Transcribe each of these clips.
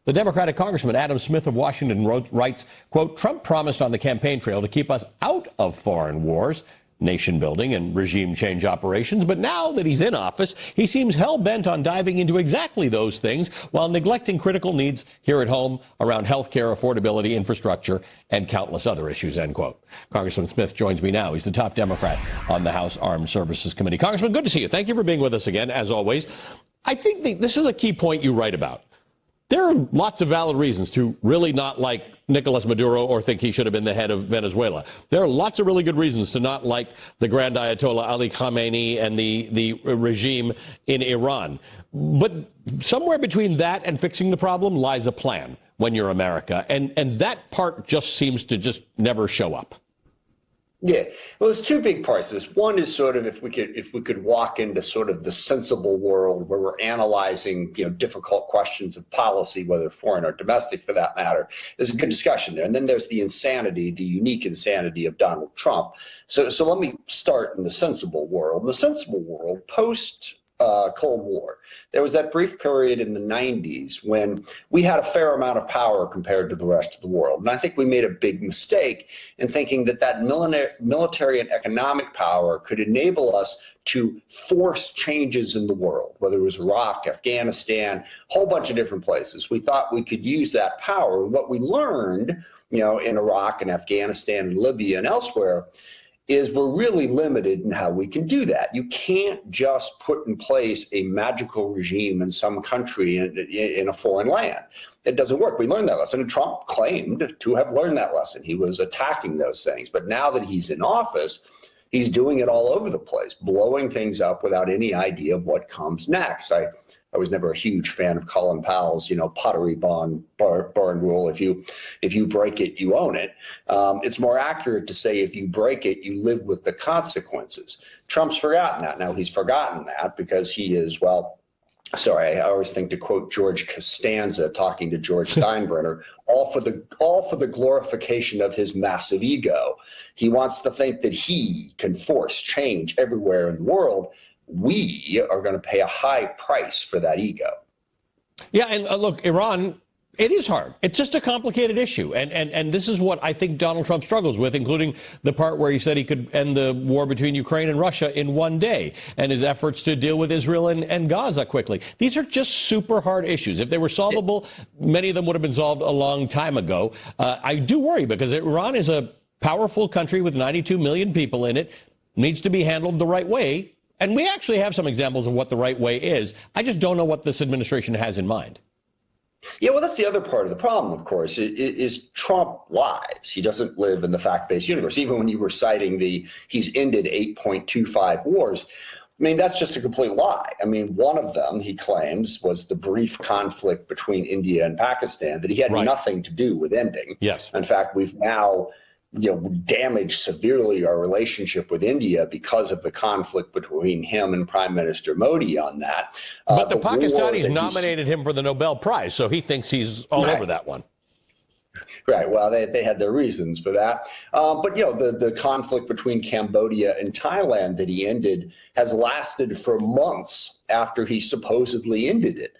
The Democratic Congressman Adam Smith of Washington writes, quote, Trump promised on the campaign trail to keep us out of foreign wars, nation building and regime change operations. But now that he's in office, he seems hell-bent on diving into exactly those things while neglecting critical needs here at home around health care, affordability, infrastructure, and countless other issues, end quote. Congressman Smith joins me now. He's the top Democrat on the House Armed Services Committee. Congressman, good to see you. Thank you for being with us again, as always. I think this is a key point you write about. There are lots of valid reasons to really not like Nicolas Maduro or think he should have been the head of Venezuela. There are lots of really good reasons to not like the Grand Ayatollah Ali Khamenei and the regime in Iran. But somewhere between that and fixing the problem lies a plan when you're America. And that part just seems to just never show up. Yeah, well, there's two big parts to this. One is sort of if we could walk into sort of the sensible world where we're analyzing, difficult questions of policy, whether foreign or domestic for that matter. There's a good discussion there. And then there's the insanity, the unique insanity of Donald Trump. So let me start in the sensible world. In the sensible world, post Cold War, there was that brief period in the 90s when we had a fair amount of power compared to the rest of the world. And I think we made a big mistake in thinking that military and economic power could enable us to force changes in the world, whether it was Iraq, Afghanistan, a whole bunch of different places. We thought we could use that power. And what we learned, in Iraq and Afghanistan and Libya and elsewhere, is we're really limited in how we can do that. You can't just put in place a magical regime in some country in a foreign land. It doesn't work. We learned that lesson, and Trump claimed to have learned that lesson. He was attacking those things. But now that he's in office, he's doing it all over the place, blowing things up without any idea of what comes next. I was never a huge fan of Colin Powell's, pottery barn rule. If you break it, you own it. It's more accurate to say if you break it, you live with the consequences. Trump's forgotten that. Now he's forgotten that because he is, I always think to quote George Costanza talking to George Steinbrenner, all for the glorification of his massive ego. He wants to think that he can force change everywhere in the world. We are going to pay a high price for that ego. Yeah, and look, Iran, it is hard. It's just a complicated issue. And this is what I think Donald Trump struggles with, including the part where he said he could end the war between Ukraine and Russia in one day, and his efforts to deal with Israel and Gaza quickly. These are just super hard issues. If they were solvable, many of them would have been solved a long time ago. I do worry because Iran is a powerful country with 92 million people in it, needs to be handled the right way. And we actually have some examples of what the right way is. I just don't know what this administration has in mind. Yeah, well, that's the other part of the problem, of course, is Trump lies. He doesn't live in the fact-based universe. Even when you were citing he's ended 8.25 wars, that's just a complete lie. One of them, he claims, was the brief conflict between India and Pakistan that he had nothing to do with ending. Yes. In fact, we've now damaged severely our relationship with India because of the conflict between him and Prime Minister Modi on that. But the Pakistanis nominated him for the Nobel Prize, so he thinks he's all over that one. Right. Well, they had their reasons for that. But, the conflict between Cambodia and Thailand that he ended has lasted for months after he supposedly ended it.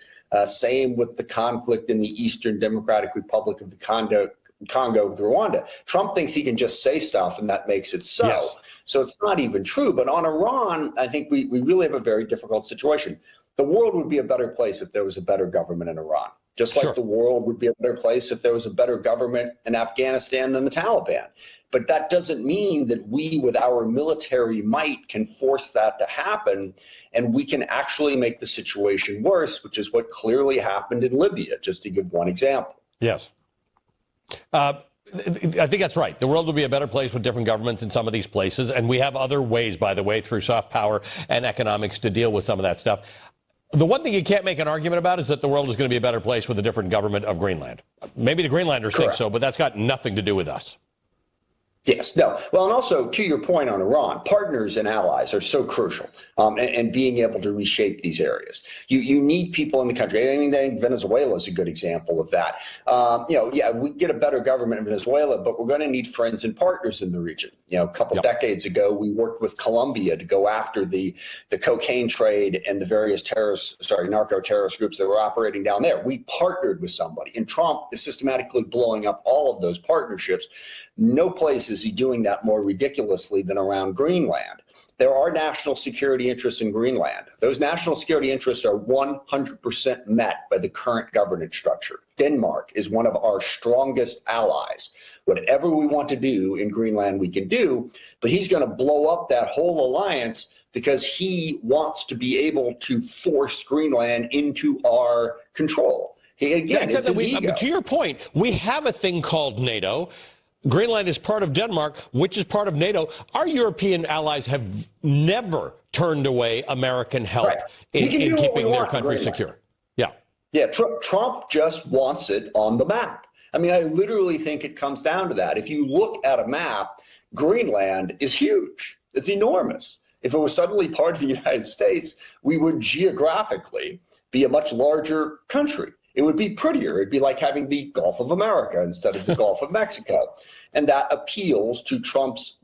Same with the conflict in the Eastern Democratic Republic of the Congo with Rwanda. Trump thinks he can just say stuff and that makes it so. Yes. So it's not even true. But on Iran, I think we really have a very difficult situation. The world would be a better place if there was a better government in Iran. Just like the world would be a better place if there was a better government in Afghanistan than the Taliban. But that doesn't mean that we, with our military might, can force that to happen. And we can actually make the situation worse, which is what clearly happened in Libya, just to give one example. Yes. I think that's right. The world will be a better place with different governments in some of these places. And we have other ways, by the way, through soft power and economics to deal with some of that stuff. The one thing you can't make an argument about is that the world is going to be a better place with a different government of Greenland. Maybe the Greenlanders think so, but that's got nothing to do with us. Yes, no. Well, and also to your point on Iran, partners and allies are so crucial, and being able to reshape these areas. You need people in the country. I mean, I think Venezuela is a good example of that. We get a better government in Venezuela, but we're going to need friends and partners in the region. A couple decades ago, we worked with Colombia to go after the cocaine trade and the various narco-terrorist groups that were operating down there. We partnered with somebody, and Trump is systematically blowing up all of those partnerships. No place is he doing that more ridiculously than around Greenland. There are national security interests in Greenland. Those national security interests are 100% met by the current governance structure. Denmark is one of our strongest allies. Whatever we want to do in Greenland, we can do, but he's going to blow up that whole alliance because he wants to be able to force Greenland into our control. It's his ego. To your point, we have a thing called NATO. Greenland is part of Denmark, which is part of NATO. Our European allies have never turned away American help in keeping their country secure. Yeah, Trump just wants it on the map. I mean, I literally think it comes down to that. If you look at a map, Greenland is huge. It's enormous. If it was suddenly part of the United States, we would geographically be a much larger country. It would be prettier. It'd be like having the Gulf of America instead of the Gulf of Mexico. And that appeals to Trump's,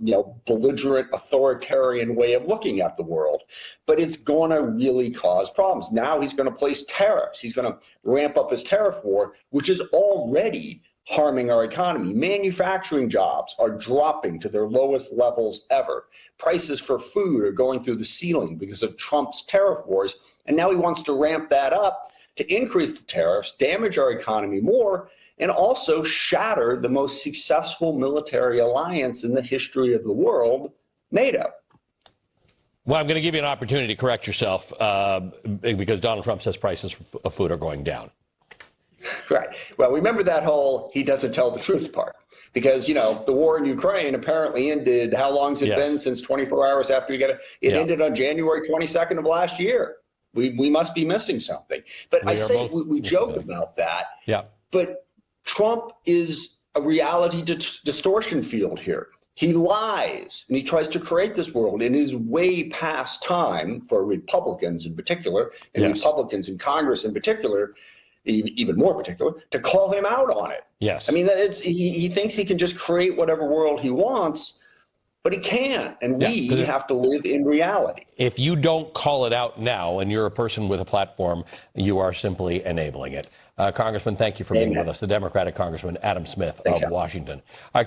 belligerent authoritarian way of looking at the world. But it's going to really cause problems. Now he's going to place tariffs. He's going to ramp up his tariff war, which is already harming our economy. Manufacturing jobs are dropping to their lowest levels ever. Prices for food are going through the ceiling because of Trump's tariff wars. And now he wants to ramp that up to increase the tariffs, damage our economy more, and also shatter the most successful military alliance in the history of the world, NATO. Well, I'm going to give you an opportunity to correct yourself because Donald Trump says prices of food are going down. Right. Well, remember that whole he doesn't tell the truth part. Because, the war in Ukraine apparently ended, how long has it been since 24 hours after you get it? It ended on January 22nd of last year. We must be missing something. But we joke about that. Yeah. But Trump is a reality distortion field here. He lies and he tries to create this world and is way past time for Republicans in particular, and Republicans in Congress in particular, even more particular, to call him out on it. Yes. I mean, he thinks he can just create whatever world he wants, but he can't. And we have to live in reality. If you don't call it out now and you're a person with a platform, you are simply enabling it. Congressman, thank you for being with us. The Democratic Congressman Adam Smith of Washington.